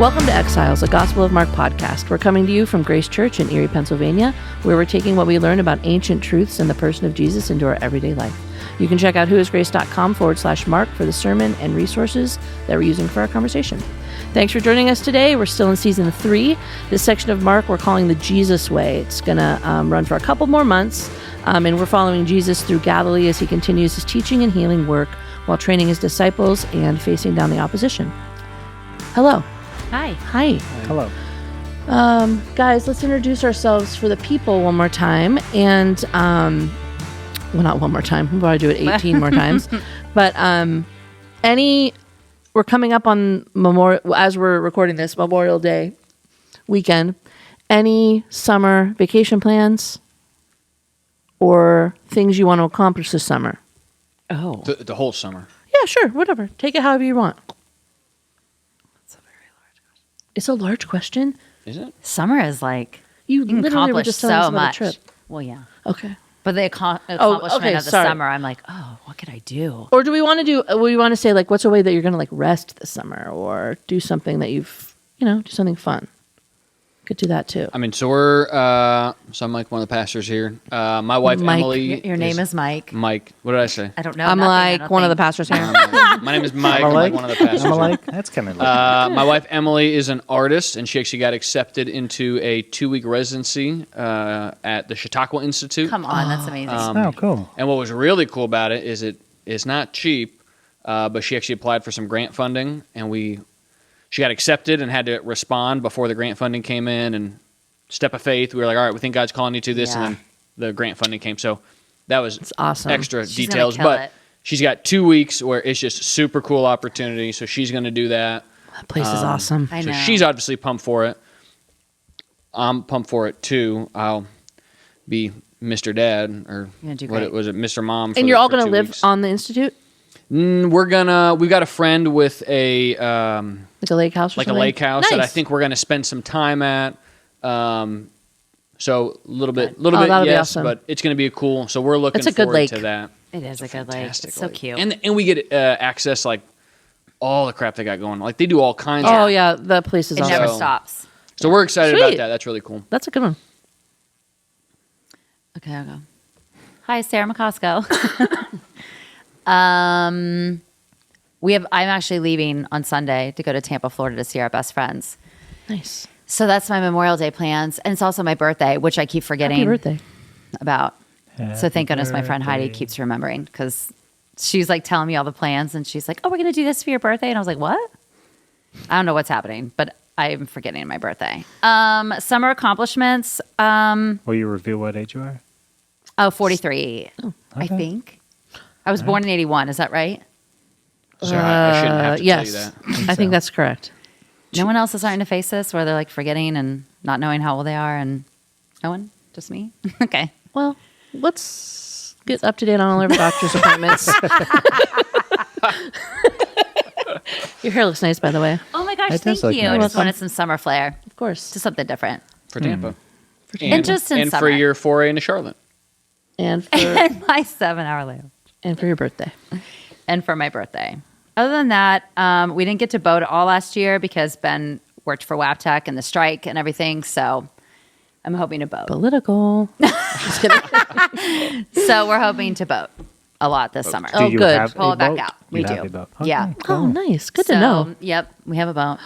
Welcome to Exiles, a Gospel of Mark podcast. We're coming to you from Grace Church in Erie, Pennsylvania, where we're taking what we learn about ancient truths and the person of Jesus into our everyday life. You can check out whoisgrace.com/Mark for the sermon and resources that we're using for our conversation. Thanks for joining us today. We're still in season 3. This section of Mark we're calling the Jesus Way. It's going to run for a couple more months, and we're following Jesus through Galilee as he continues his teaching and healing work while training his disciples and facing down the opposition. Hello. Hi. Hi. Hello. Guys, let's introduce ourselves for the people one more time. And, well, not one more time. We'll probably do it 18 more times. But we're coming up on as we're recording this, Memorial Day weekend. Any summer vacation plans or things you want to accomplish this summer? Oh. The whole summer. Yeah, sure. Whatever. Take it however you want. It's a large question. Is it? Summer is like, You can literally were accomplish just telling us so about a much. trip. Well, yeah. Okay. But the accomplishment okay, of the sorry. summer, I'm like, oh, what could I do? Or do we want to say, like, what's a way that you're going to, like, rest this summer or do something that you've, do something fun? Could do that, too. I mean, so I'm like one of the pastors here. My wife, Mike. Emily. Your name is Mike. Mike. What did I say? I don't know. I'm nothing, I like don't one of the think. pastors here. My name is Mike. I'm like one of the pastors. I'm here. like, that's kind of like My wife, Emily, is an artist, and she actually got accepted into a 2-week residency at the Chautauqua Institute. Come on, that's amazing. oh, cool. And what was really cool about it is it's not cheap, but she actually applied for some grant funding, and she got accepted and had to respond before the grant funding came in, and step of faith, we were like, all right, we think God's calling you to this, and then the grant funding came. So that was awesome. Extra She's details. gonna kill But it. she's got 2 weeks where it's just super cool opportunity, so she's going to do that. That place is awesome. I know. So she's obviously pumped for it. I'm pumped for it, too. I'll be Mr. Dad, or You're gonna do what great. was it, Mr. Mom. And you're all going to live on the Institute? We've got a friend with a... Like a lake house or like something? a lake house that I Nice. think we're going to spend some time at. So a little bit, that'll be yes, awesome. but it's going to be cool. So we're looking It's a good forward lake. to that. It is a good lake. Fantastic It's so lake. cute. And we get access like all the crap they got going. Like they do all kinds. Oh, of yeah. The place is it awesome. never So- stops. So we're excited about Sweet. that. That's really cool. That's a good one. Okay, I'll go. Hi, Sarah McCosco. I'm actually leaving on Sunday to go to Tampa, Florida to see our best friends. Nice. So that's my Memorial Day plans. And it's also my birthday, which I keep forgetting Happy birthday. about. So Happy thank goodness my friend Heidi birthday. keeps remembering because she's like telling me all the plans and she's like, oh, we're going to do this for your birthday. And I was like, what? I don't know what's happening, but I'm forgetting my birthday. Summer accomplishments. Will you reveal what age you are? 43, I okay. think. I was born in 81. Is that right? Sorry, I shouldn't have to yes. tell you that. I think that's correct. No one else is starting to face this where they're like forgetting and not knowing how old they are and no one? Just me? Okay. Well, let's get up to date on all of our doctor's appointments. Your hair looks nice, by the way. Oh my gosh, It thank does look you. I nice. just wanted some summer flair. Of course. Just something different. For Tampa. And just in and summer. for your foray into Charlotte. And for, And my 7-hour layover. and for your birthday. And for my birthday. Other than that, we didn't get to boat all last year because Ben worked for WAPTEC and the strike and everything. So I'm hoping to boat. Political. Just kidding. So we're hoping to boat a lot this summer. Oh, Do you good. have Pull a it back boat? out. You We have do. a boat. Yeah. Okay, cool. Oh, nice. Good to So, know. Yep, we have a boat,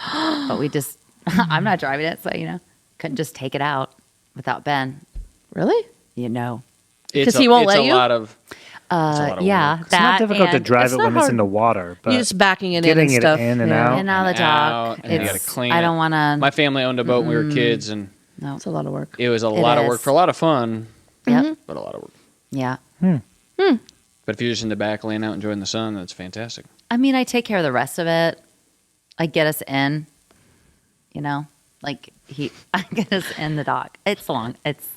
but we just, I'm not driving it, so, couldn't just take it out without Ben, Really? It's 'Cause he won't it's let a you? lot of Yeah, work. that It's not difficult to and drive It's it not when it's hard. in the water, but You're just backing it in getting and it stuff. in and Yeah. out. and out of the dock. out, and you gotta clean I it. don't want to. My family owned a boat when we were kids, and No. It's a lot of work. it was a lot of work is. for a lot of fun, Yep. but a lot of work. Yeah. But if you're just in the back laying out enjoying the sun, that's fantastic. I mean, I take care of the rest of it. I get us in. I get us in the dock. It's long. It's.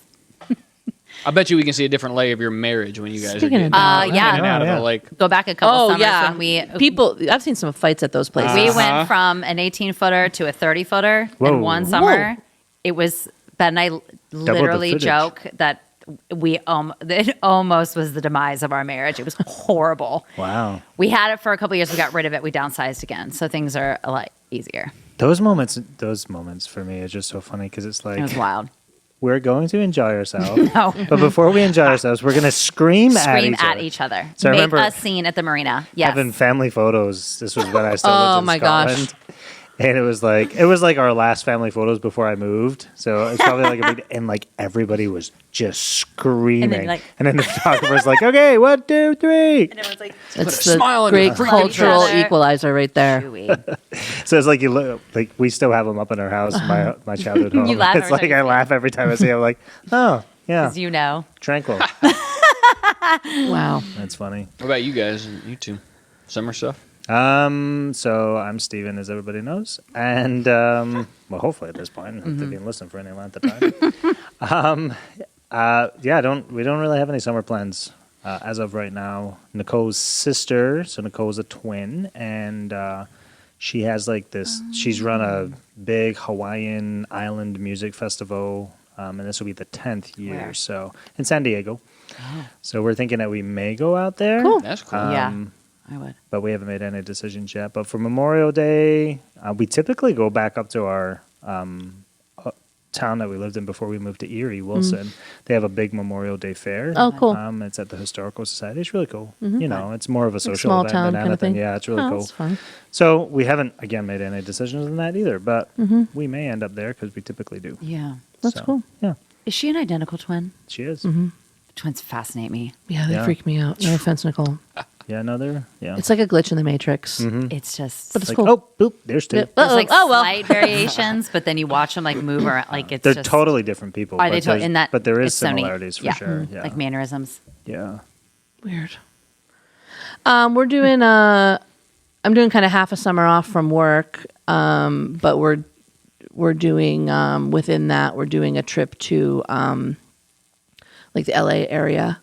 I bet you we can see a different layer of your marriage when you guys Speaking are of getting that. in Yeah. and out of Yeah. the lake. Go back a couple Oh, summers yeah. when we People, I've seen some fights at those places. We went from an 18-footer to a 30-footer Whoa. in one summer. Whoa. It was Ben and I literally footage. joke that it almost was the demise of our marriage. It was horrible. Wow. We had it for a couple of years. We got rid of it. We downsized again. So things are a lot easier. Those moments for me are just so funny because it's like It was wild. we're going to enjoy ourselves. No. But before we enjoy ourselves, we're going to scream At each other. So I Make remember a scene at the marina. Yes. having family photos. This was when I still lived in my Scotland. gosh. And it was like our last family photos before I moved. So it was probably like a big, and like everybody was just screaming. And then the photographer's like, okay, 1, 2, 3. And everyone's like, It's smile the on great your face. cultural Love each other. equalizer right there. chewy. So it's like you look, like we still have them up in our house, my childhood home. You laugh It's every like time you I see laugh every time I see it. I'm like, oh, yeah, As you know. tranquil. Wow. That's funny. What about you guys? You two, summer stuff. So I'm Steven, as everybody knows, and well, hopefully at this point, if they've been listening for any length of time. We don't really have any summer plans as of right now. Nicole's sister, so Nicole's a twin, and she has like this. She's run a big Hawaiian island music festival, and this will be the 10th year. Where? So in San Diego. So we're thinking that we may go out there. Cool. That's cool. Yeah. I would. But we haven't made any decisions yet. But for Memorial Day, we typically go back up to our town that we lived in before we moved to Erie, Wilson. They have a big Memorial Day fair. Oh, cool. It's at the Historical Society. It's really cool. You know, it's more of a social small event town than kind of anything. thing. Yeah, it's really Oh, cool. that's fun. So we haven't, again, made any decisions on that either. But we may end up there because we typically do. Yeah. That's So, cool. Yeah, Is she an identical twin? she is. Twins fascinate me. Yeah, they Yeah. freak me out. No offense, Nicole. Yeah, no, they're, yeah. It's like a glitch in the Matrix. It's just But it's like, cool. oh, boop, there's two. Yep. there's Uh-oh. like Oh, well. slight variations, but then you watch them like move around. Like it's They're just, totally different people. Are but they totally there's- in that? But there is it's so neat. similarities for Yeah. sure. Yeah. Like mannerisms. Yeah. Weird. We're doing I'm doing kind of half a summer off from work, but we're doing within that we're doing a trip to like the LA area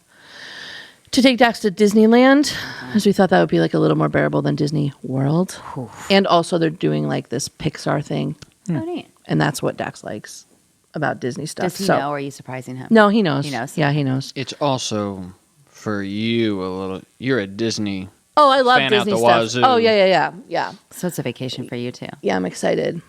to take Dax to Disneyland, because we thought that would be like a little more bearable than Disney World. And also they're doing like this Pixar thing, Oh, neat. and that's what Dax likes about Disney stuff. Does he know, or are you surprising him? No, he knows. He knows. Yeah, he knows. It's also for you a little. You're a Disney. Oh, I love Fan out Disney the stuff. wazoo. Oh, yeah. So it's a vacation for you too. Yeah, I'm excited.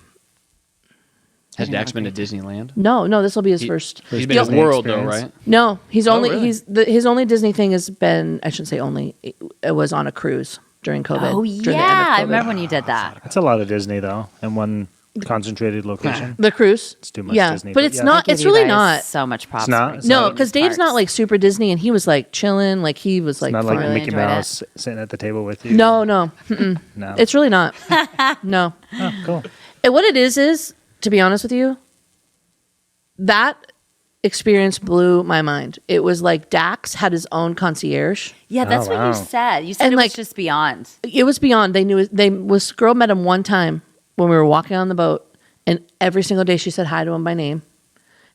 Has I didn't Dax know been to Disneyland? No, this will be his first. He's been to Disney World though, experience. right? No, he's only really? his only Disney thing has been, I shouldn't say only, it was on a cruise during COVID. Oh during the end of yeah, I COVID. remember when you did that. That's a lot of Disney, though, in one concentrated location. The cruise. It's too much yeah, Disney, but but it's yeah. not. Give It's you really guys not. so much props. It's not? for It's No, not- because Dave's not parks. like super Disney, and he was like chilling, like he was like Not like fine. really Mickey enjoyed Mouse sitting at the table with you. No, No. it's really not. No, Oh, cool. and what it is to be honest with you, that experience blew my mind. It was like Dax had his own concierge. Yeah, that's Oh, what wow. you said. You said And, it like- was just beyond. It was beyond. They knew. This girl met him one time when we were walking on the boat, and every single day she said hi to him by name.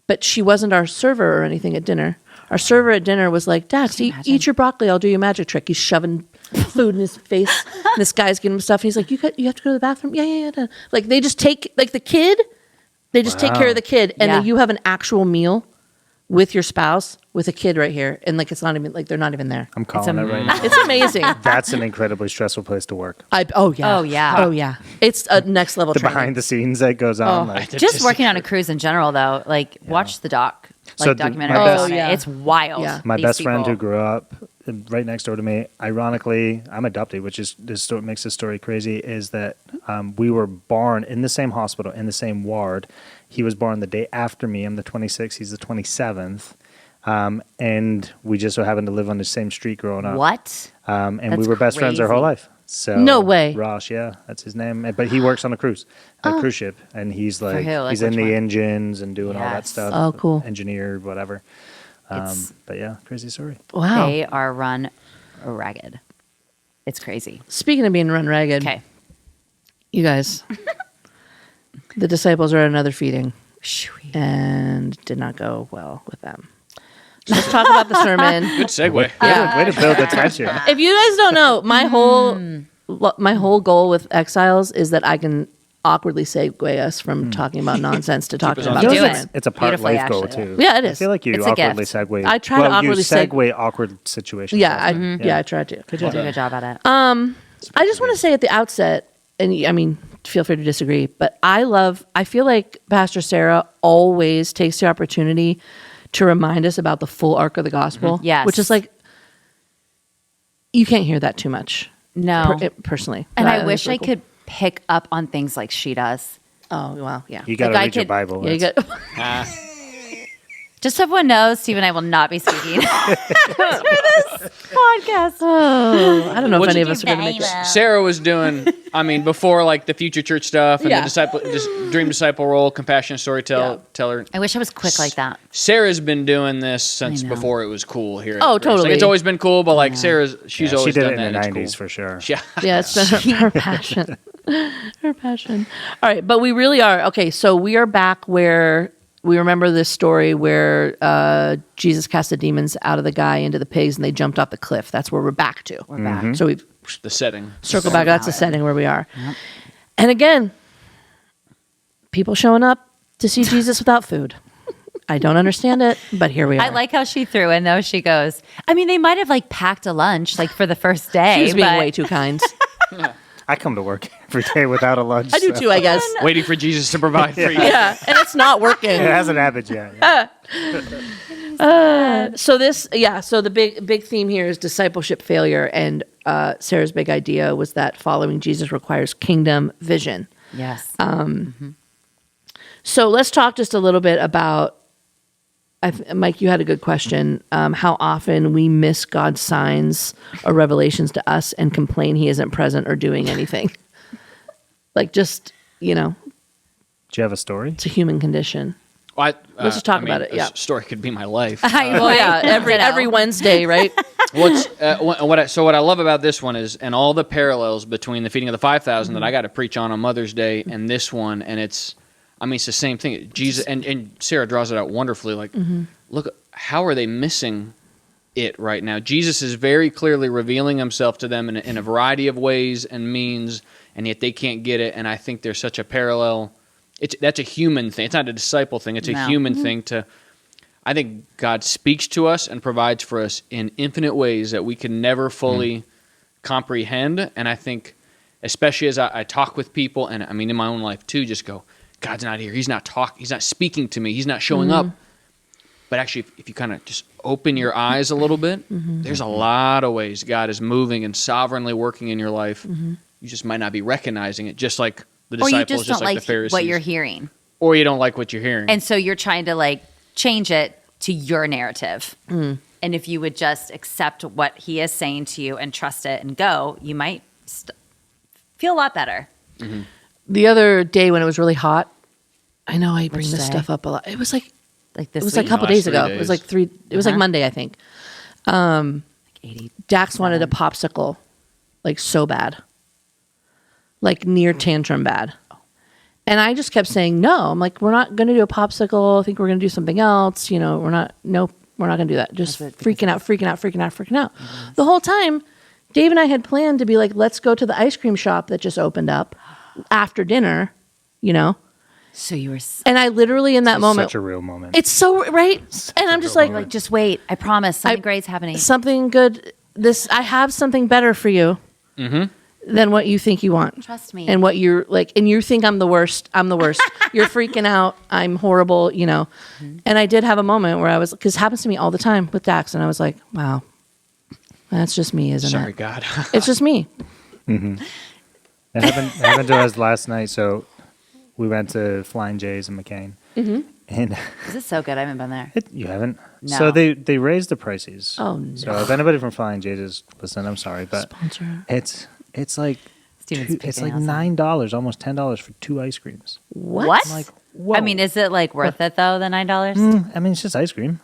But she wasn't our server or anything at dinner. Our server at dinner was like, Dax, Can you eat imagine? your broccoli. I'll do your magic trick. He's shoving food in his face. And this guy's getting him stuff. And he's like, you have to go to the bathroom. Yeah. Like they just take like the kid. They just take care of the kid, and then Yeah. you have an actual meal with your spouse with a kid right here, and like it's not even like they're not even there. I'm calling it right now. It's amazing. That's an incredibly stressful place to work. Oh yeah. Oh, yeah. It's a next level The training. behind the scenes that goes on. Oh. Like, Just working on a cruise in general, though, like watch the So documentary my best- on it. yeah. It's wild. Yeah. my These best friend people. who grew up right next door to me, ironically, I'm adopted, which is this story makes this story crazy, is that we were born in the same hospital, in the same ward. He was born the day after me. I'm the 26th. He's the 27th. And we just so happened to live on the same street growing up. What? And we That's were best friends our whole crazy. life. So No way. Ross, yeah, that's his name. But he works on a cruise ship, and he's like, who? Like he's in which the one? engines and doing all that Yes. stuff. Oh, cool. Engineer, whatever. It's- But yeah, crazy story. Wow. They are run ragged. It's crazy. Speaking of being run ragged, Okay. you guys, the disciples are at another feeding Shooey. and did not go well with them. So let's talk about the sermon. Good segue. Way to build the tension. If you guys don't know, my whole goal with Exiles is that I can awkwardly segue us from talking about nonsense to talking us on about You I do feel nonsense. like it's a part Beautifully, life goal actually, too. Yeah, it I is. feel like you It's a awkwardly gift. segue. I try to awkwardly you segue awkward situations. Yeah, often. I try to. You do a good job at it. I just want to say at the outset, and I mean, feel free to disagree, but I feel like Pastor Sarah always takes the opportunity to remind us about the full arc of the gospel. Yes. Which is like, you can't hear that too much. No. Personally. And But I wish really I cool. could pick up on things like she does. Oh, well, yeah. You got to Like, I read your could- Bible. Yeah, you That's- got, Just so everyone knows, Steve and I will not be speaking for this podcast. I don't know if What's any it of us are going to make it. Sarah was doing, I mean, before like the future church stuff and Yeah. the dream disciple role, compassionate storyteller. I wish I was quick like that. Sarah's been doing this since I know. before it was cool here. at Oh, Grace. Like, totally. it's always been cool, but like she's Yeah, always she did done it that. in the and it's 90s cool. for sure. Yeah. Yeah, it's been her passion. Her passion. All right, but we really are. Okay, so we are back where we remember this story where Jesus cast the demons out of the guy into the pigs and they jumped off the cliff. That's where we're back to. We're back. So we've The setting. circled back. That's the setting where we are. And again, people showing up to see Jesus without food. I don't understand it, but here we are. I like how she threw in though. She goes, I mean, they might have like packed a lunch like for the first day. She was being but way too kind. I come to work every day without a lunch. I do so- too, I guess. Waiting for Jesus to provide for you. Yeah, and it's not working. It hasn't happened yet. Yeah. So the big theme here is discipleship failure, and Sarah's big idea was that following Jesus requires kingdom vision. Yes. So let's talk just a little bit about, Mike, you had a good question, how often we miss God's signs or revelations to us and complain he isn't present or doing anything. Like just, Do you have a story? it's a human condition. Let's just talk about it, yeah. Story could be my life. Well, yeah, every Wednesday, right? What I love about this one is, and all the parallels between the feeding of the 5,000 that I got to preach on Mother's Day and this one, and it's the same thing. Jesus and Sarah draws it out wonderfully. Like, look, how are they missing it right now? Jesus is very clearly revealing himself to them in a variety of ways and means, and yet they can't get it. And I think there's such a parallel. That's a human thing. It's not a disciple thing. It's a human thing to. I think God speaks to us and provides for us in infinite ways that we can never fully comprehend. And I think, especially as I talk with people, and I mean in my own life too, just go, God's not here. He's not talking. He's not speaking to me. He's not showing up. But actually, if you kind of just open your eyes a little bit, there's a lot of ways God is moving and sovereignly working in your life. You just might not be recognizing it, just like the or disciples, you just don't like like the Pharisees. what you're hearing. Or you don't like what you're hearing. And so you're trying to like change it to your narrative. And if you would just accept what he is saying to you and trust it and go, you might feel a lot better. The other day when it was really hot, I know I bring Which this day? stuff up a lot. It was like Like this it was like a week, couple last days 3 ago. days. It was like 3. It was like Monday, I think. 80. Dax wanted a popsicle, like so bad, like near tantrum bad. And I just kept saying no. I'm like, we're not going to do a popsicle. I think we're going to do something else. We're not going to do that. Just freaking out. The whole time, Dave and I had planned to be like, let's go to the ice cream shop that just opened up after dinner, So you were And I literally in that moment, Such a real moment. it's so right. And I'm just real like, moment. just wait. I promise something great's happening. something good. I have something better for you than what you think you want. Trust me. And what you're like, and you think I'm the worst. I'm the worst. You're freaking out. I'm horrible, And I did have a moment where I was, because it happens to me all the time with Dax. And I was like, wow, that's just me, isn't Sorry, it? God. It's just me. It happened to us last night. So we went to Flying J's in McKean. And Is it so good? I haven't been there. you haven't? No. So they raised the prices. Oh, no. So if anybody from Flying J's is listening, I'm sorry, but Sponsor. it's like Steven's it's picking like us up. $9, almost $10 for 2 ice creams. What? I'm like, whoa. I mean, is it like worth it though? The $9? I mean, it's just ice cream.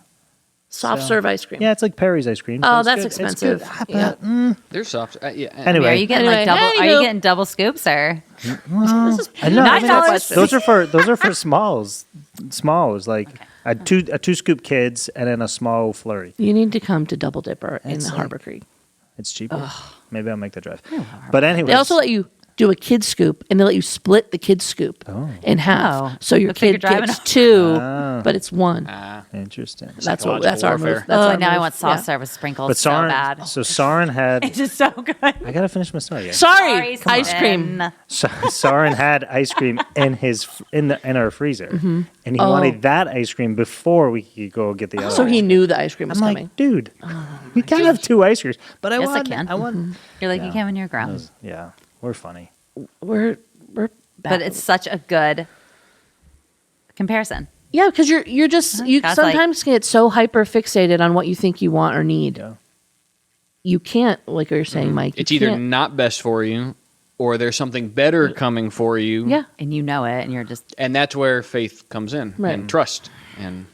Soft serve ice cream. Yeah, it's like Perry's ice cream. Oh, so it's that's good. It's good. expensive. Ah, but, They're soft. Yeah. Anyway, Are you getting like double? Are Anywho. you getting double scoops or? I know. I mean, $9. those are for smalls. Smalls like a two scoop kids and then a small flurry. You need to come to Double Dipper in It's like- Harborcreek. It's cheaper. Maybe I'll make the drive. But anyway, They also let you do a kid scoop, and they let you split the kid scoop in half. Oh. So your Looks like kid you're driving gets a- 2, but it's 1. Interesting. That's our Psychological move. warfare. That's our now I move. want soft Yeah. serve with sprinkles But so Soren, bad. so Soren had. It's just so good. I gotta finish my story. Yeah. Sorry, Come ice on. cream. Soren had ice cream in our freezer, and he wanted that ice cream before we could go get the other. So ice he cream. knew the ice cream was I'm coming. like, dude, you can't have 2 ice creams. But I Yes, I want. can. I want. You're like, you can when you're grown. Yeah, we're funny. We're But bad. it's such a good comparison. Yeah, because you're just you God's like- sometimes get so hyper fixated on what you think you want or need. Yeah. You can't, like you're saying, Mike. It's you either can't- not best for you, or there's something better coming for you. Yeah, And you know it, and you're just And that's where faith comes in, Right. and trust, and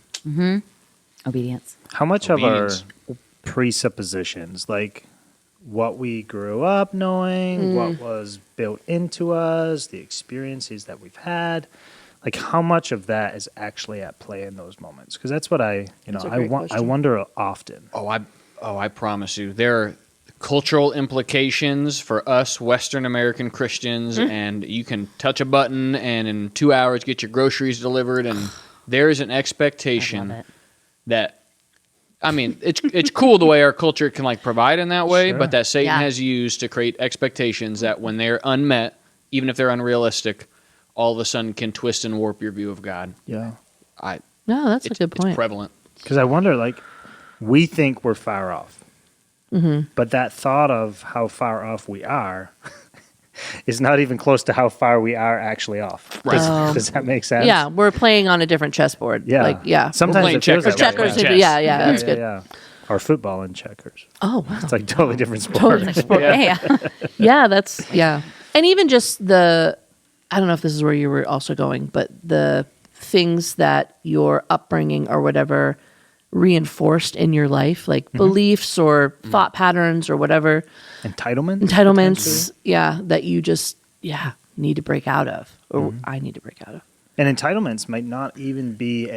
obedience. How much Obedience. of our presuppositions, like what we grew up knowing, what was built into us, the experiences that we've had, like how much of that is actually at play in those moments? Because that's what I That's a great I question. wonder often. I promise you, there are cultural implications for us Western American Christians, and you can touch a button and in 2 hours get your groceries delivered, and there is an I love expectation it. that, I mean, it's cool the way our culture can like provide in that way, Sure. but that Satan Yeah. has used to create expectations that when they're unmet, even if they're unrealistic, all of a sudden can twist and warp your view of God. Yeah. no, that's a It's, good point. it's prevalent. Because I wonder, like, we think we're far off. But that thought of how far off we are is not even close to how far we are actually off. Right. Does that make sense? Yeah, we're playing on a different chessboard. Yeah. like yeah, Sometimes playing it feels checkers. that way. checkers. Chess. Yeah, that's good. Yeah. Or football and checkers. Oh wow, It's like totally different sport. Totally different sport. Yeah. Yeah, that's yeah. And even just the I don't know if this is where you were also going, but the things that your upbringing or whatever reinforced in your life, like beliefs or thought patterns or whatever, Entitlement? entitlements, yeah, that you just need to break out of, or I need to break out of. And entitlements might not even be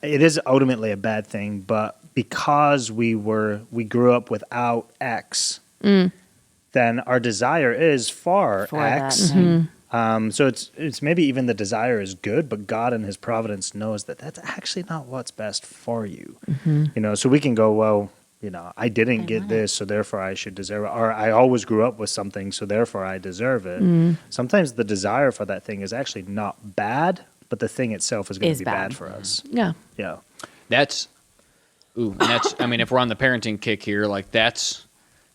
it is ultimately a bad thing, but because we grew up without X, then our desire is for For X. that thing. So it's maybe even the desire is good, but God in His providence knows that that's actually not what's best for you. You know, so we can go, well, you know, I didn't get this, so therefore I should deserve it. Or I always grew up with something, so therefore I deserve it. Sometimes the desire for that thing is actually not bad, but the thing itself is going to Is be bad. bad for us. Yeah, Yeah. I mean, if we're on the parenting kick here, like that's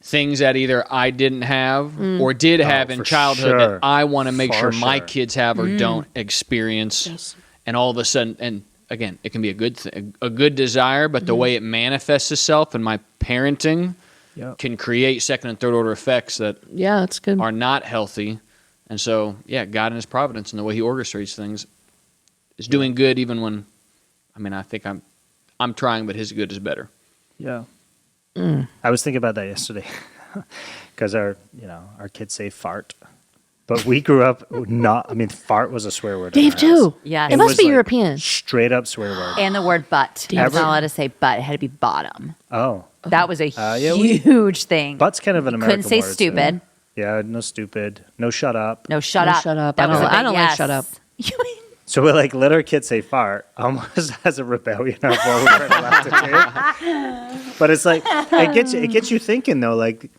things that either I didn't have or did have in for childhood sure. that I want to make For sure my sure. kids have or don't experience. Yes. And all of a sudden, and again, it can be a good desire, but the way it manifests itself in my parenting Yeah. can create second and third order effects that yeah, that's good. are not healthy. And so, yeah, God in His providence and the way He orchestrates things is doing good, even when, I mean, I think I'm trying, but His good is better. Yeah. I was thinking about that yesterday because our kids say fart, but we grew up fart was a swear word. in Dave our too. house. Yes. it It must was be like European. Straight up swear word. And the word butt. I was Ever- not allowed to say butt. It had to be bottom. Oh, That was a yeah, huge thing. butt's kind of an American Couldn't say word, stupid. too. Yeah, no stupid, no shut up. No, shut No, up. shut up. That I was don't- a big I don't like yes. shut up. So we let our kids say fart almost as a rebellion of what we weren't allowed to do. But it's like it gets you thinking though, like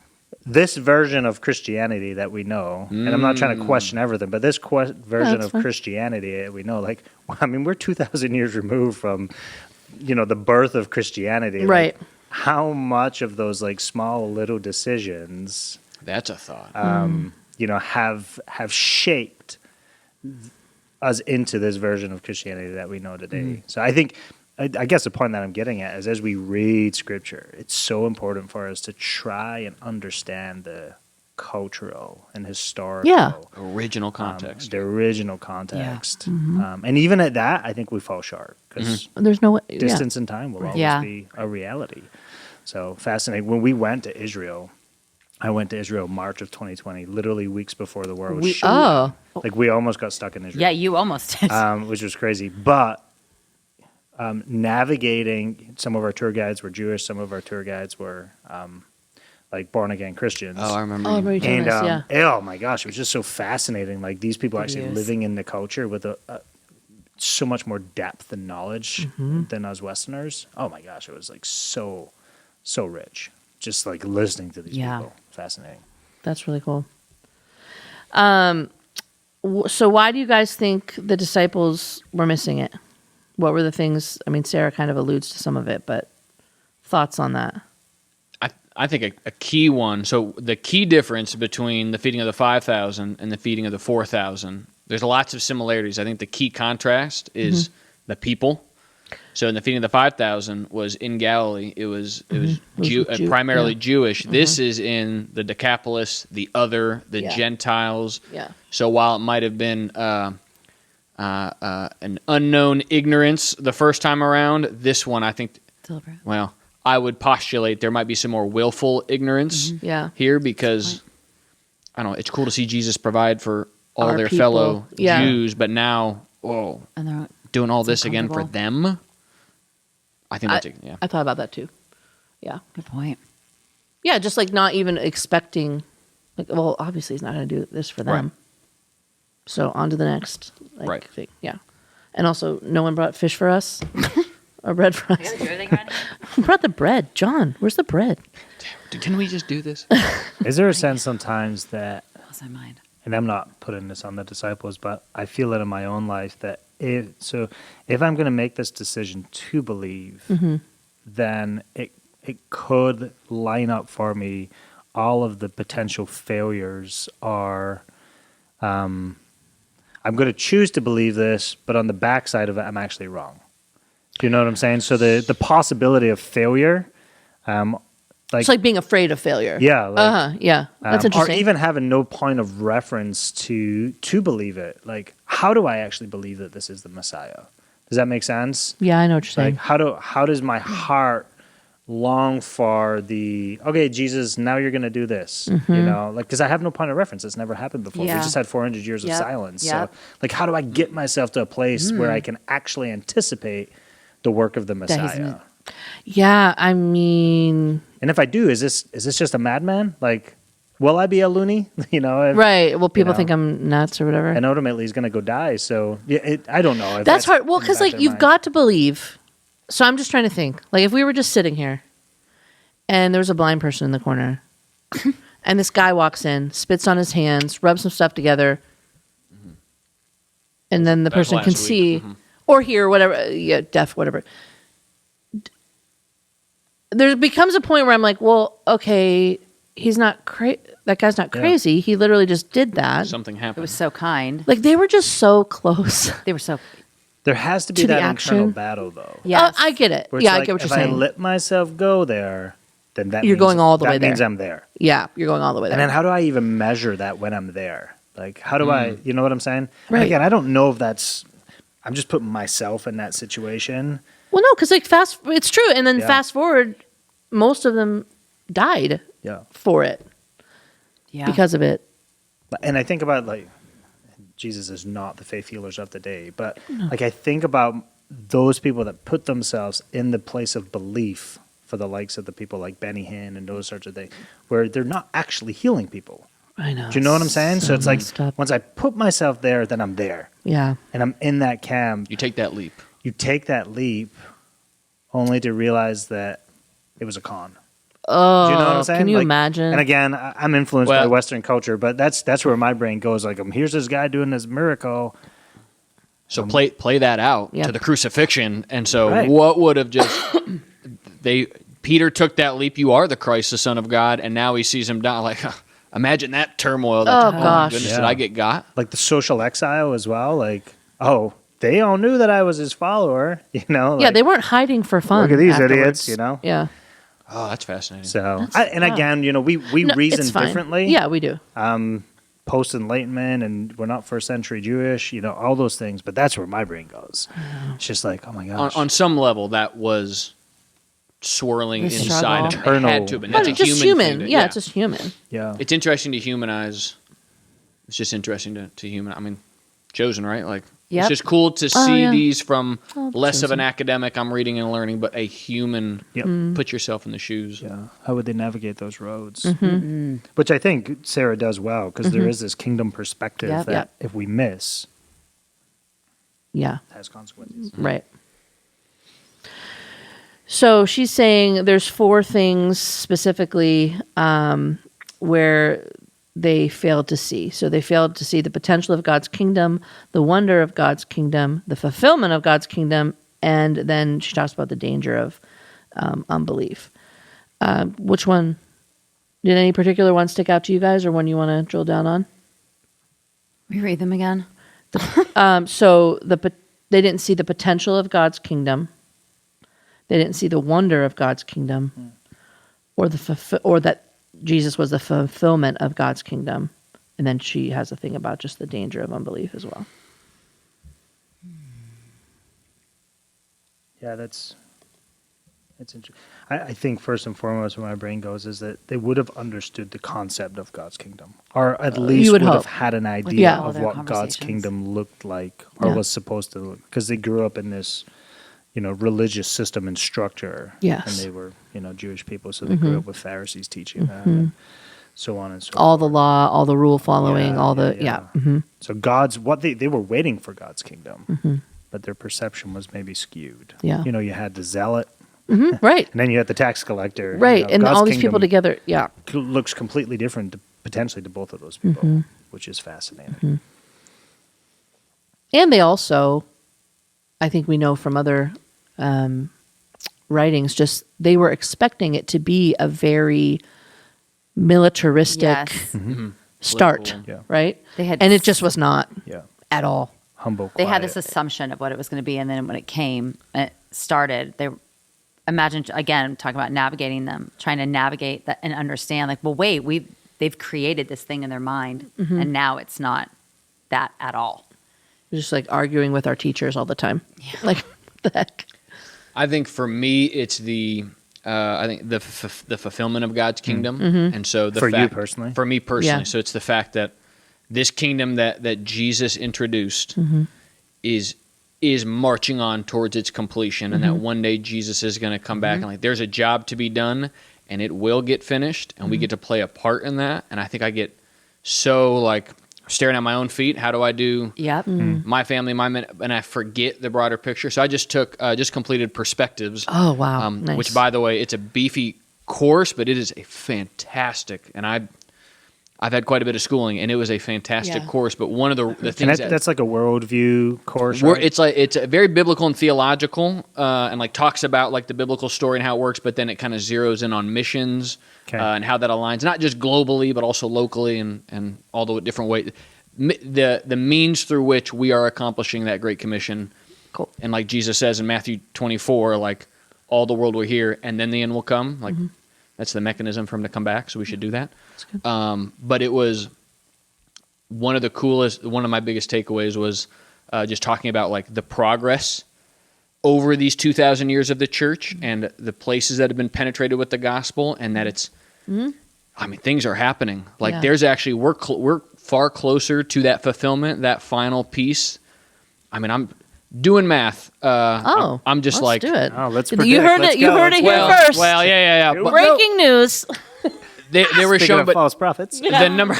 this version of Christianity that we know, and I'm not trying to question everything, but this version that's of fine. Christianity that we know, like I mean, we're 2,000 years removed from the birth of Christianity, like, Right. how much of those like small little decisions, That's a thought. have shaped us into this version of Christianity that we know today. So I think, I guess the point that I'm getting at is as we read Scripture, it's so important for us to try and understand the cultural and historical, Yeah. Original context. the original context. And even at that, I think we fall short because There's no way. distance and time will always Yeah. be a reality. So fascinating. When we went to Israel, I went to Israel March of 2020, literally weeks before the war was shut. Oh, Like we almost got stuck in Israel. Yeah, you almost did. Which was crazy. But navigating, some of our tour guides were Jewish, some of our tour guides were like born again Christians. Oh, I remember. Oh, I remember you telling us, yeah. Oh my gosh, it was just so fascinating. Like these people actually Videos. living in the culture with so much more depth and knowledge than us Westerners. Oh my gosh, it was like so rich. Just like listening to these people, fascinating. That's really cool. So why do you guys think the disciples were missing it? What were the things? I mean, Sarah kind of alludes to some of it, but thoughts on that? I think a key one. So the key difference between the feeding of the 5,000 and the feeding of the 4,000, there's lots of similarities. I think the key contrast is the people. So in the feeding of the 5,000 was in Galilee. It was primarily Jewish. This is in the Decapolis, the other, the Gentiles. Yeah. So while it might have been an unknown ignorance the first time around, this one I think. Deliberate. Well, I would postulate there might be some more willful ignorance here because I don't know. It's cool to see Jesus provide for all Our their people. fellow Yeah. Jews, but now, And they're doing all this again for uncomfortable. them. I think that's I thought about that too. Yeah. Good point. Yeah, just like not even expecting, like, well, obviously he's not going to do this for them. Right. So on to the next Right. thing. Yeah. And also, no one brought fish for us or bread for us. Who brought the bread? John, where's the bread? Can we just do this? Is there a sense sometimes that, Lost my mind. and I'm not putting this on the disciples, but I feel it in my own life that if I'm going to make this decision to believe, then it could line up for me all of the potential failures are. I'm going to choose to believe this, but on the backside of it, I'm actually wrong. Do you know what I'm saying? So the possibility of failure, It's like being afraid of failure. yeah, Yeah. That's or interesting. even having no point of reference to believe it. Like, how do I actually believe that this is the Messiah? Does that make sense? Yeah, I know what you're saying. Like, how does my heart long for okay, Jesus, now you're going to do this, you know, like, because I have no point of reference. It's never happened before. Yeah. We just had 400 years of Yep. silence. Yep. So, like, how do I get myself to a place where I can actually anticipate the work of the he's in Messiah? it. Yeah, I mean, And if I do, is this just a madman? Like, will I be a loony? You know, right. Well, people know. think I'm nuts or whatever. And ultimately, he's going to go die. So, yeah, I don't know. If That's hard. Well, in the because back like of their you've mind. got to believe. So I'm just trying to think. Like if we were just sitting here, and there was a blind person in the corner, and this guy walks in, spits on his hands, rubs some stuff together, and then the That was person can last see week. or hear whatever, deaf, whatever. There becomes a point where I'm like, well, okay, he's not that guy's not crazy. He literally just did that. Something It happened. was so kind. Like they were just so close. They were so. There has to be to the that internal action. battle, though. Yes. I get it. Where it's Yeah, I like, get what you're if saying. I let myself go there, then that You're means, going all the way that means there. I'm there. Yeah, you're going all the way there. And then how do I even measure that when I'm there? Like, how do I, you know what I'm saying? And Right. again, I don't know if that's, I'm just putting myself in that situation. Well, no, because like it's true. And then Yeah. fast forward, most of them died Yeah. for it Yeah. because of it. And I think about, like, Jesus is not the faith healers of the day, but like, I think about those people that put themselves in the place of belief for the likes of the people like Benny Hinn and those sorts of things, where they're not actually healing people. I know. Do you know what I'm saying? So it's like, messed up. once I put myself there, then I'm there. Yeah. And I'm in that camp. You take that leap. You take that leap only to realize that it was a con. Oh, Do you know what I'm saying? can you Like, imagine? And again, I'm influenced by Well- Western culture, but that's where my brain goes. Like, here's this guy doing this miracle. So play that out Yeah. to the crucifixion. And so Right. what would have just Peter took that leap, you are the Christ, the Son of God, and now he sees him die. Like, imagine that turmoil. That, Oh, gosh. Goodness, Yeah. did I get got? Like the social exile as well. Like, they all knew that I was his follower. You know. yeah, like, they weren't hiding for fun. Look at these afterwards. idiots. You know. Yeah. Oh, that's fascinating. So, wow. again, you know, we No, reason it's fine. differently. Yeah, we do. Post Enlightenment, and we're not first century Jewish. You know, all those things. But that's where my brain goes. It's just like, oh my gosh. On some level, that was swirling The inside struggle. of me. It had to have been. But That's it's a just human. human. thing to- Yeah, it's just human. yeah. It's interesting to humanize. It's just interesting to human. I mean, chosen, right? Like, Yep. It's just cool to see yeah. these from Oh, less of an chosen. academic, I'm reading and learning, but a human. Yep. Put yourself in the shoes. Yeah. How would they navigate those roads? Mm-hmm. Which I think Sarah does well, because there is this kingdom perspective Yep. that Yep. if we miss, Yeah. it has consequences. Right. So she's saying there's 4 things specifically where they failed to see. So they failed to see the potential of God's kingdom, the wonder of God's kingdom, the fulfillment of God's kingdom, and then she talks about the danger of unbelief. Which one? Did any particular one stick out to you guys, or one you want to drill down on? Reread them again. So they didn't see the potential of God's kingdom. They didn't see the wonder of God's kingdom, or that Jesus was the fulfillment of God's kingdom. And then she has a thing about just the danger of unbelief as well. Yeah, that's interesting. I think first and foremost, where my brain goes is that they would have understood the concept of God's kingdom, or at least would would have hope. had an idea Yeah. All of their what God's conversations. kingdom looked like or Yeah. was supposed to look, because they grew up in this, religious system and structure. Yes. And they were, Jewish people, so they grew up with Pharisees teaching that, and so on and so All the forth. law, all the rule following, all the, yeah. Mhm. So they were waiting for God's kingdom, but their perception was maybe skewed. Yeah. You had the zealot, Right. and then you had the tax collector. Right. And God's all these people kingdom together. Yeah. looks completely different, potentially, to both of those people, which is fascinating. And they also, I think we know from other writings, just they were expecting it to be a very militaristic Yes. start, Political. Yeah. right? They had and it just was not Yeah. at all. Humble, They had quiet. this assumption of what it was going to be, and then when it came, it started. They imagine again talking about navigating them, trying to navigate that and understand. Like, well, wait, they've created this thing in their mind, and now it's not that at all. Just like arguing with our teachers all the time. Like, what the heck? I think for me, it's the fulfillment of God's kingdom, and so For you personally? for me personally. Yeah. So it's the fact that this kingdom that Jesus introduced is marching on towards its completion, and that one day Jesus is going to come back and like there's a job to be done, and it will get finished, and we get to play a part in that. And I think I get so like staring at my own feet. How do I do Yep. my family, and I forget the broader picture. So I just completed Perspectives. Oh, wow. Nice. Which, by the way, it's a beefy course, but it is a fantastic, and I've had quite a bit of schooling, and it was a fantastic Yeah. course. But one of the And things that's like a worldview course, where right? it's a very biblical and theological, and like talks about like the biblical story and how it works, but then it kind of zeroes in on missions and how that aligns, not just globally, but also locally and all the different ways. The means through which we are accomplishing that Great Commission. Cool. And like Jesus says in Matthew 24, like all the world will hear, and then the end will come. Like that's the mechanism for him to come back. So we should do that. That's good. But it was one of my biggest takeaways was just talking about like the progress over these 2,000 years of the church and the places that have been penetrated with the gospel, and that it's, I mean, things are happening. Like Yeah. there's actually, we're far closer to that fulfillment, that final piece. I mean, I'm doing math. I'm just let's like, do it. Oh, let's You predict. heard Let's it. You go. heard it Let's here go. first. well, yeah. Here we But go. Breaking news. they were Speaking showing, of but false prophets. the number.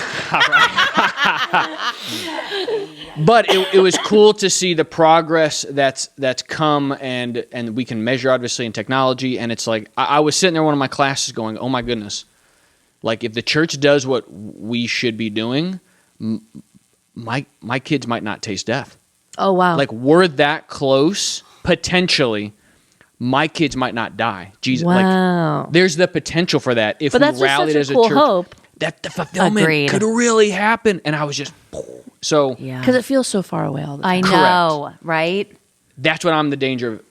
But it was cool to see the progress that's come, and we can measure obviously in technology. And it's like I was sitting there in one of my classes going, "Oh my goodness!" Like if the church does what we should be doing, my kids might not taste death. Oh, wow. Like we're that close potentially. My kids might not die. Jesus, Wow. like there's the potential for that if But we that's just rallied such a as cool a church. hope. That the fulfillment Agreed. could really happen, and I was just so. Yeah. Because it feels so far away all the time. I know, right? That's what I'm the danger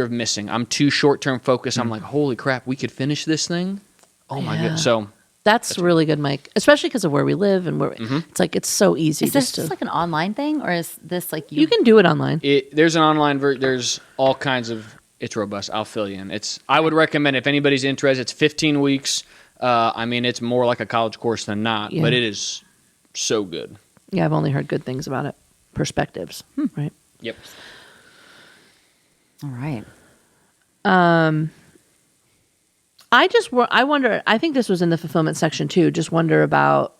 of missing. I'm too short term focused. I'm like, holy crap, we could finish this thing. Oh my Yeah. goodness! So That's really good, Mike. Especially because of where we live and where it's like it's so easy. Is this just to, just like an online thing, or is this like you can do it online. there's an online version. There's all kinds of. It's robust. I'll fill you in. I would recommend if anybody's interested. It's 15 weeks. I mean, it's more like a college course than not, Yeah. but it is so good. Yeah, I've only heard good things about it. perspectives, right? Yep. All right. I wonder, I think this was in the fulfillment section too, just wonder about,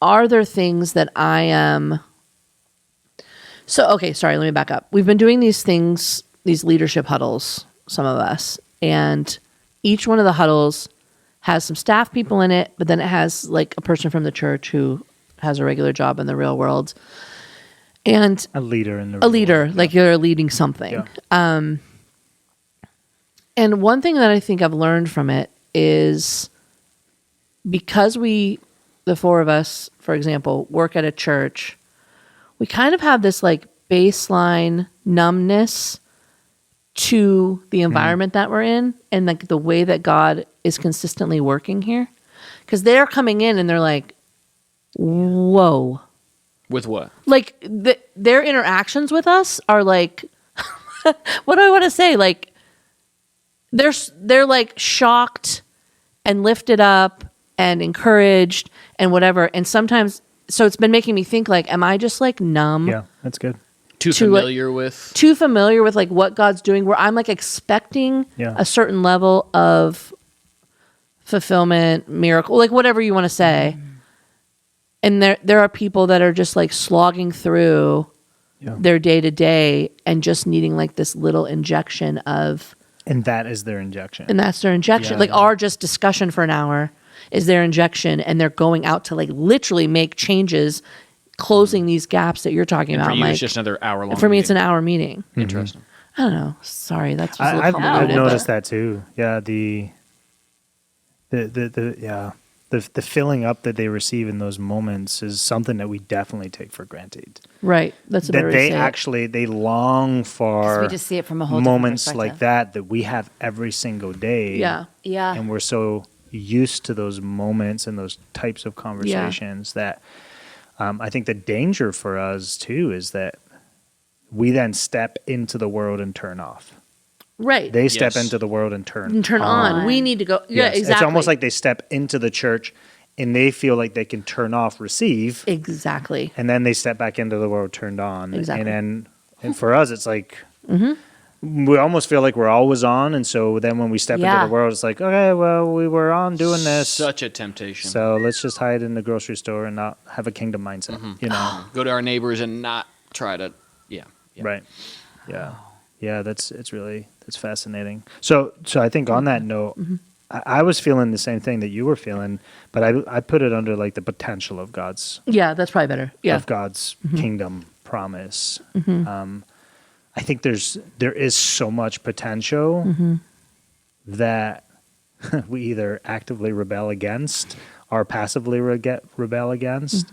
are there things that I am... So, okay, sorry, let me back up. We've been doing these things, these leadership huddles, some of us, and each one of the huddles has some staff people in it, but then it has like a person from the church who has a regular job in the real world. And A leader in the a leader, like you're leading something. Yeah. And one thing that I think I've learned from it is because we, the four of us, for example, work at a church, we kind of have this like baseline numbness to the environment that we're in and like the way that God is consistently working here. Because they're coming in and they're like, whoa. With what? Like their interactions with us are like, what do I want to say? Like they're like shocked and lifted up and encouraged and whatever. And sometimes, so it's been making me think like, am I just like numb? Yeah, that's good. Too familiar with like what God's doing, where I'm like expecting a certain level of fulfillment, miracle, like whatever you want to say. And there are people that are just like slogging through their day to day and just needing like this little injection of. And that is their injection. And that's their injection. Yeah, like our just discussion for an hour is their injection, and they're going out to like literally make changes, closing these gaps that you're talking and about. For you, Mike. it's just another hour long. For me, it's an hour meeting. Interesting. I don't know. Sorry, that's just a little I've convoluted, noticed but- that too. Yeah, the filling up that they receive in those moments is something that we definitely take for granted. Right. That's a better That way they to say it. actually they long for we just see it from a whole different moments like perspective. that we have every single day. Yeah. Yeah. And we're so used to those moments and those types of conversations that I think the danger for us too is that we then step into the world and turn off. Right. They step Yes. into the world and turn And turn on. We need to go. Yeah, Yes. exactly. It's almost like they step into the church and they feel like they can turn off, receive, Exactly. and then they step back into the world turned on. Exactly. And for us, it's like we almost feel like we're always on. And so then when we step into the world, it's like, okay, well, we were on doing this. Such a temptation. So let's just hide in the grocery store and not have a kingdom mindset, you know? Go to our neighbors and not try to, Right. Yeah. Yeah, it's fascinating. So I think on that note, I was feeling the same thing that you were feeling, but I put it under like the potential of God's Yeah, that's probably better. Yeah. of God's kingdom promise. I think there is so much potential that we either actively rebel against or passively rebel against.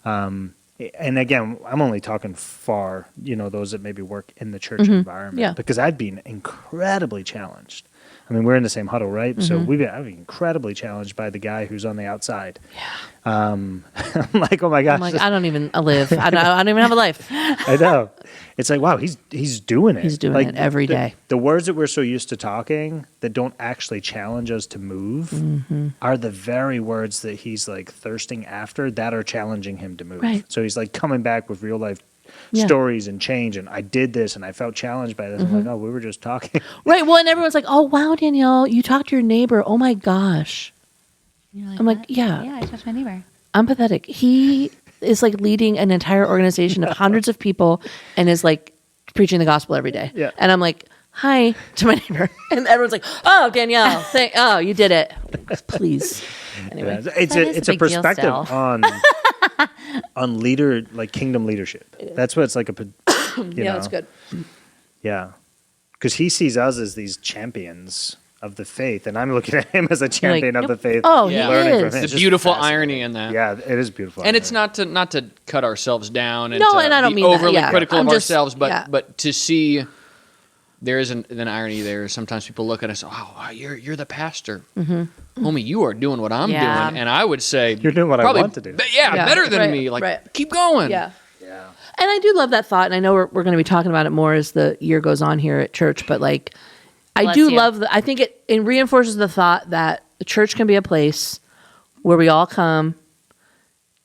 And again, I'm only talking for, those that maybe work in the church environment. Yeah. Because I've been incredibly challenged. I mean, we're in the same huddle, right? So I've been incredibly challenged by the guy who's on the outside. Yeah. I'm like, oh my gosh. I'm like, I don't even live. I don't even have a life. I know. It's like, wow, he's doing it. He's doing like, it every day. The words that we're so used to talking that don't actually challenge us to move are the very words that he's like thirsting after that are challenging him to move. Right. So he's like coming back with real life Yeah. stories and change. And I did this and I felt challenged by this. I'm like, oh, we were just talking. Right. Well, and everyone's like, oh, wow, Danielle, you talked to your neighbor. Oh, my gosh. I'm like, yeah. Yeah, I touched my neighbor. I'm pathetic. He is like leading an entire organization of hundreds of people and is like preaching the gospel every day. Yeah. And I'm like, hi to my neighbor. And everyone's like, oh, Danielle, oh, you did it. Please. Anyway. Yeah, it's That is it's a a big deal perspective still. on leader, like kingdom leadership. That's what it's like Yeah, that's good. Yeah. Because he sees us as these champions of the faith, and I'm looking at him as a champion of the faith. Oh, Yeah. he learning is. from him. the It's just beautiful fascinating. irony in that. Yeah, it is beautiful. And it's not to cut ourselves down and No, to and I don't be mean that, overly yeah. critical I'm of just- ourselves, but yeah. but to see there is an irony there. Sometimes people look at us, oh, you're the pastor, homie. You are doing what I'm Yeah. doing, and I would say You're doing what I probably want to do. Yeah, better than right, me. Like, right. keep going. Yeah. Yeah. And I do love that thought. And I know we're going to be talking about it more as the year goes on here at church. But like, I Bless do you. love I think it reinforces the thought that the church can be a place where we all come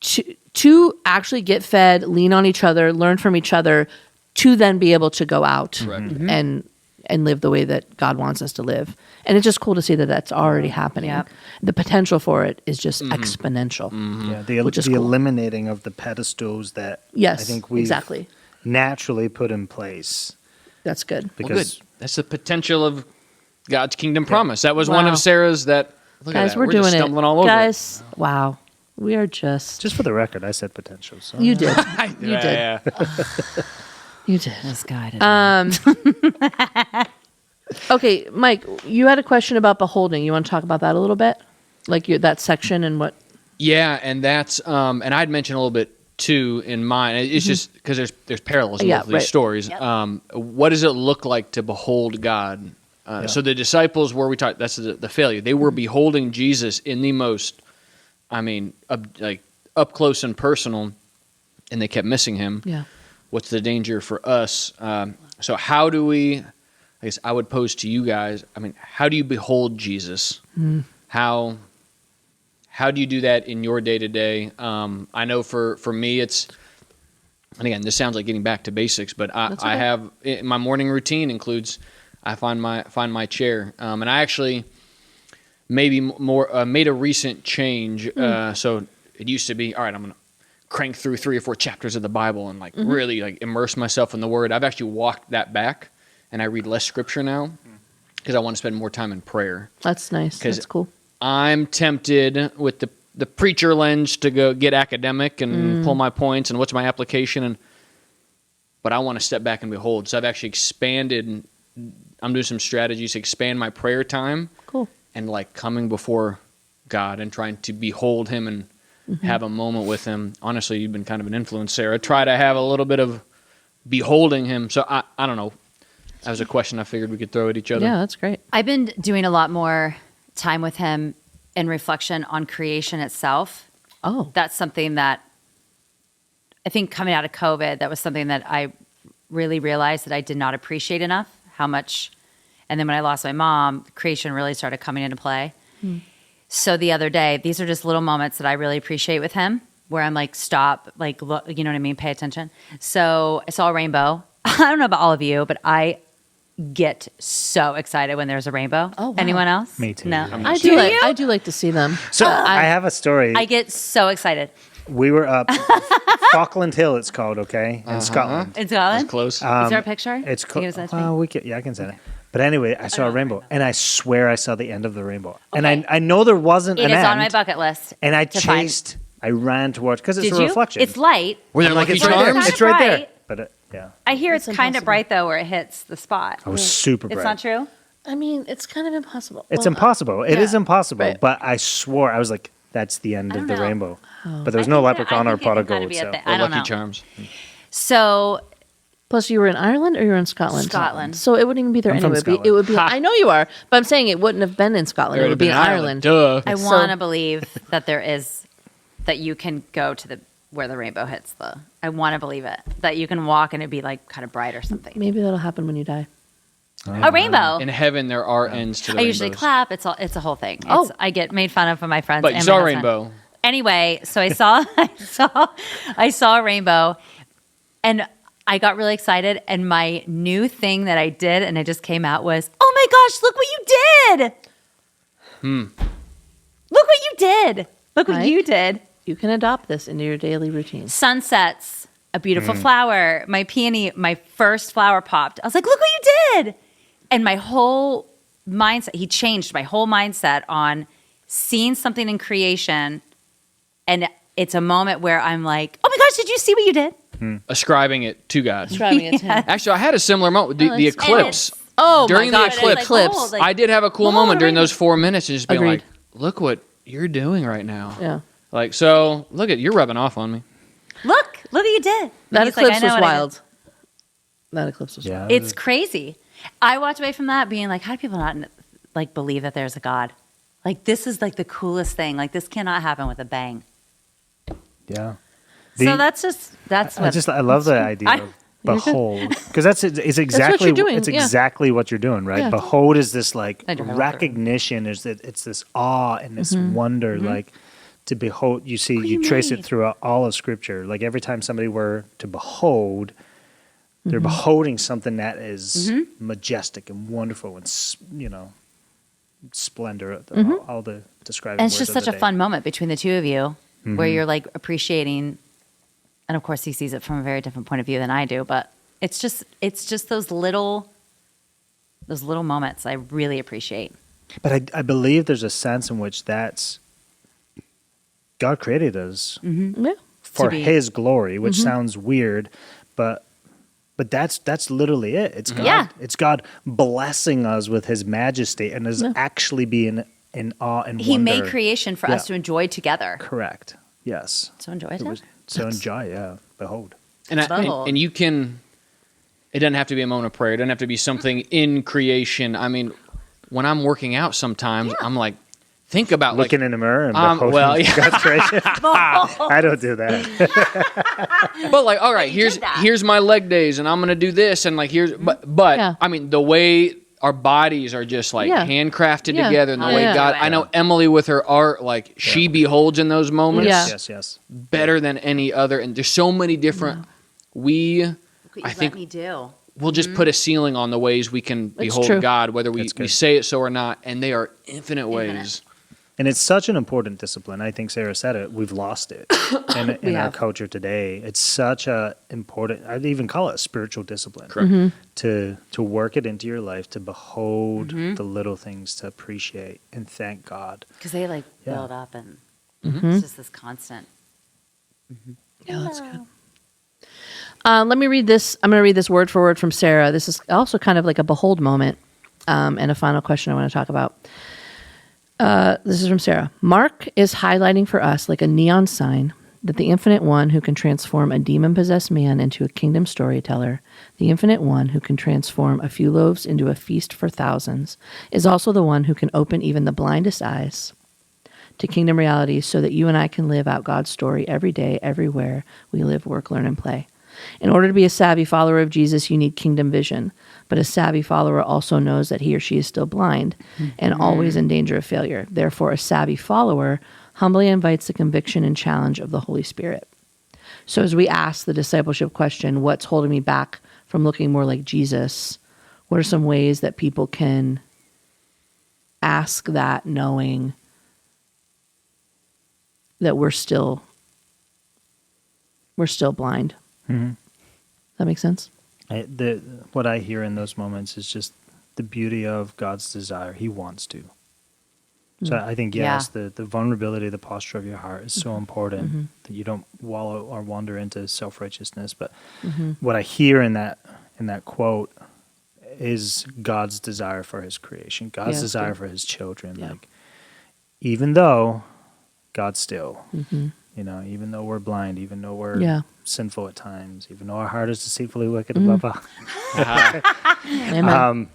to actually get fed, lean on each other, learn from each other, to then be able to go out and live the way that God wants us to live. And it's just cool to see that that's already happening. Yep. The potential for it is just exponential. Yeah, the Which is cool. eliminating of the pedestals that Yes, I think we exactly. naturally put in place. That's good. Well, Because good. That's the potential of God's kingdom promise. That was one Wow. of Sarah's that. Look Guys, at that. we're just doing stumbling it. all over Guys, wow. We are just just for the record, I said potential. So you did. it. You did. Yeah. You did. This guy did. Okay, Mike, you had a question about beholding. You want to talk about that a little bit? Like that section and what? Yeah, and that's and I'd mentioned a little bit too in mine. It's just because there's parallels in both of these stories. Yep. What does it look like to behold God? So the disciples, where we talked, that's the failure. They were beholding Jesus in the most, like up close and personal, and they kept missing him. Yeah. What's the danger for us? So how do we? I guess I would pose to you guys. How do you behold Jesus? How do you do that in your day to day? I know for me, it's, and again, this sounds like getting back to basics, but I have my morning routine includes I find my chair, and I actually maybe more made a recent change. So it used to be, all right, I'm gonna crank through 3 or 4 chapters of the Bible and really immerse myself in the Word. I've actually walked that back, and I read less scripture now because I want to spend more time in prayer. That's nice. That's cool. I'm tempted with the preacher lens to go get academic and pull my points and what's my application, but I want to step back and behold. So I've actually expanded. I'm doing some strategies to expand my prayer time. Cool. And coming before God and trying to behold him and have a moment with him. Honestly, you've been kind of an influence, Sarah. Try to have a little bit of beholding him. So I don't know. That was a question I figured we could throw at each other. Yeah, that's great. I've been doing a lot more time with him in reflection on creation itself. Oh. That's something that I think coming out of COVID, that was something that I really realized that I did not appreciate enough, how much. And then when I lost my mom, creation really started coming into play. So the other day, these are just little moments that I really appreciate with him, where I'm like, stop, look, you know what I mean? Pay attention. So I saw a rainbow. I don't know about all of you, but I get so excited when there's a rainbow. Oh, wow. Anyone else? Me too. No. Yeah. I do like to see them. So I have a story. I get so excited. We were up Falkland Hill, it's called, okay, in Scotland. In Scotland? That's close. Is there a picture? It's Can you called. give us that to me? I can send it. But anyway, I saw a rainbow, and I swear I saw the end of the rainbow, Okay. and I know there wasn't It an is end. on my bucket list. And I to find. chased. I ran towards because it's Did a you? reflection. It's light. Were there I'm like, Lucky it's right there. Charms? It's right there. Bright. But yeah, I hear It's it's kind of impossible. bright though, where it hits the spot. I was super bright. It's not true. I mean, it's kind of impossible. It's Well, impossible. It is impossible. Right. But I swore I was like, that's the end I of don't the know. rainbow. Oh. But there was I no think leprechaun or it pot of can kinda gold. be a So thing. Or I don't Lucky know. Charms. So Plus, you were in Ireland or you were in Scotland? Scotland. So it wouldn't even be there I'm anyway. from It would be. Scotland. I know you are, but I'm saying it wouldn't have been in Scotland. It would be in Ireland. Duh. I So- want to believe that that you can go to where the rainbow hits the. I want to believe it, that you can walk and it'd be kind of bright or something. Maybe that'll happen when you die. A rainbow. In heaven, there are ends to the I usually rainbows. clap. It's a whole thing. Oh. I get made fun of by my friends. But you and saw my a husband. rainbow. Anyway, so I saw I saw a rainbow, and I got really excited. And my new thing that I did, and it just came out, was, "Oh my gosh! Look what you did! Look what you did! Look what Right? you did! You can adopt this into your daily routine. Sunsets, a beautiful flower. My peony, my first flower popped. I was like, look what you did!" And my whole mindset, he changed my whole mindset on seeing something in creation, and it's a moment where I'm like, oh my gosh, did you see what you did? Ascribing it to God. Driving it to him. Actually, I had a similar moment. The that's- eclipse. Oh During my the gosh, eclipse. eclipse. I did have a cool Oh, moment during right. those 4 minutes, and just being Agreed. like, "Look what you're doing right now." Yeah. So look at you're rubbing off on me. Look what you did. And That he's like, eclipse I know was what I did. wild. That eclipse was wild. yeah, It's crazy. I walked away from that being like, how do people not believe that there's a God? This is the coolest thing. This cannot happen with a bang. yeah. So that's what I love the idea I- of behold, because it's exactly you're doing, it's yeah. exactly what you're doing, right? Yeah. Behold is this I do have recognition, is that it's this awe and this wonder, to behold. You trace it throughout all of Scripture. Like every time somebody were to behold, they're beholding something that is majestic and wonderful and splendor. All the describing. And it's words just of such the a day. fun moment between the two of you where you're like appreciating, and of course he sees it from a very different point of view than I do, but it's just those little moments I really appreciate. But I believe there's a sense in which that's God created us Yeah. for To be- His glory, which sounds weird, but that's literally it. It's God. Yeah. It's God blessing us with His majesty and us actually being in awe and He wonder. made creation for us to enjoy together. Correct. Yes. So enjoy it. So enjoy. Yeah. Behold. And you can. It doesn't have to be a moment of prayer. It doesn't have to be something in creation. I mean, when I'm working out, sometimes I'm like, think about Looking in the mirror and beholding well, yeah. God's creation. I don't do that. But like, all right, you did that. here's my leg days, and I'm gonna do this, and like but Yeah. I mean, the way our bodies are just like handcrafted together, and the way God. I know Emily with her art, like she beholds in those moments Yeah. Yes. better than any other, and there's so many different. I think me do. we'll just put a ceiling on the ways we can behold true. God, whether we That's good. say it so or not, and they are infinite ways. And it's such an important discipline. I think Sarah said it. We've lost it in our culture today. It's such a important. I'd even call it a spiritual discipline. Correct. To work it into your life, to behold the little things, to appreciate and thank God. Because they like Yeah. build up and it's just this constant. Yeah, that's good. Let me read this. I'm going to read this word for word from Sarah. This is also kind of like a behold moment, and a final question I want to talk about. This is from Sarah. Mark is highlighting for us like a neon sign that the infinite one who can transform a demon-possessed man into a kingdom storyteller, the infinite one who can transform a few loaves into a feast for thousands, is also the one who can open even the blindest eyes to kingdom realities so that you and I can live out God's story every day, everywhere we live, work, learn, and play. In order to be a savvy follower of Jesus, you need kingdom vision. But a savvy follower also knows that he or she is still blind and always in danger of failure. Therefore, a savvy follower humbly invites the conviction and challenge of the Holy Spirit. So as we ask the discipleship question, what's holding me back from looking more like Jesus? What are some ways that people can ask that knowing that we're still blind? That makes sense? What I hear in those moments is just the beauty of God's desire. He wants to. So I think, yes, the vulnerability, the posture of your heart is so important that you don't wallow or wander into self-righteousness. But what I hear in that quote is God's desire for His creation, God's desire for His children. Yeah. Like, even though God's still, even though we're blind, even though we're sinful at times, even though our heart is deceitfully wicked, blah, blah. Amen.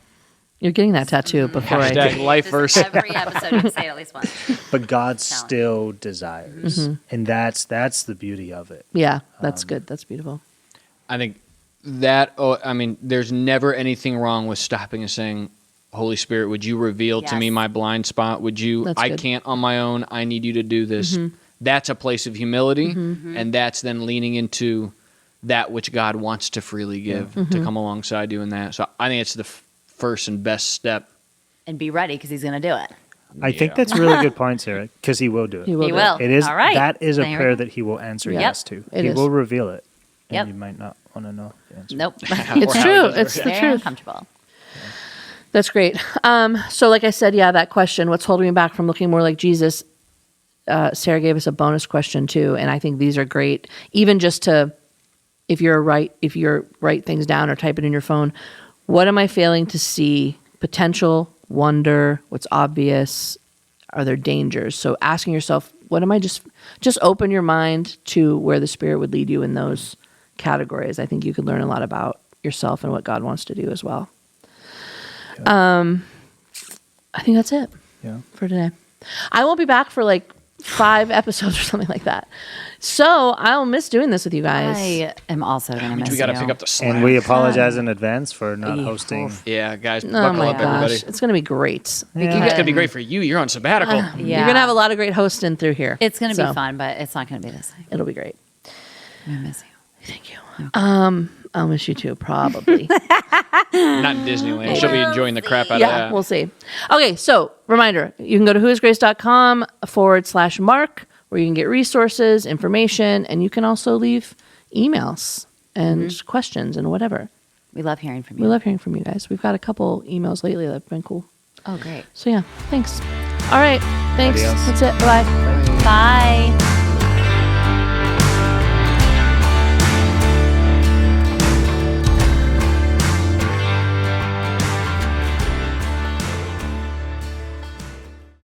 You're getting that tattoo before Hashtag life verse. Every episode you can say it at least once. But God still desires, and that's the beauty of it. Yeah, that's good. That's beautiful. I think that. There's never anything wrong with stopping and saying, "Holy Spirit, would you reveal to me Yes. my blind spot? Would you? That's I good. can't on my own. I need you to do this." That's a place of humility, and that's then leaning into that which God wants to freely give to come alongside you in that. So I think it's the first and best step. And be ready because he's going to do it. I think that's a really good point, Sarah, because He will do it. He will. He do will. It is All right. that is a There we prayer go. that He will answer Yep. yes to. It He is. will reveal it, and Yep. you might not want to know the answer. Nope. It's true. It's the Very truth. uncomfortable. That's great. So like I said, that question, what's holding me back from looking more like Jesus? Sarah gave us a bonus question too, and I think these are great. Even just to, if you write things down or type it in your phone, what am I failing to see? Potential, wonder, what's obvious, are there dangers? So asking yourself, what am I just open your mind to where the Spirit would lead you in those categories. I think you could learn a lot about yourself and what God wants to do as well. I think that's it Yeah. for today. I won't be back for like 5 episodes or something like that. So I'll miss doing this with you guys. I am also going to miss We got to you. pick up the slack. And we apologize in advance for not hosting. Yeah, guys, Oh buckle my up, gosh, everybody. it's going to be great. Yeah. It's gonna be great for you. You're on sabbatical. Yeah. You're going to have a lot of great hosting through here. It's going to So, be fun, but it's not going to be the same. It'll be great. I'm going to miss you. Thank you. I'll miss you too, probably. Not in Disneyland. She'll be enjoying the crap out of Yeah, that. we'll see. Okay, so reminder, you can go to whoisgrace.com/Mark, where you can get resources, information, and you can also leave emails and questions and whatever. We love hearing from you. We love hearing from you guys. We've got a couple emails lately that have been cool. Oh, great. So yeah, thanks. All right, thanks. Adios. That's it. Bye. Bye.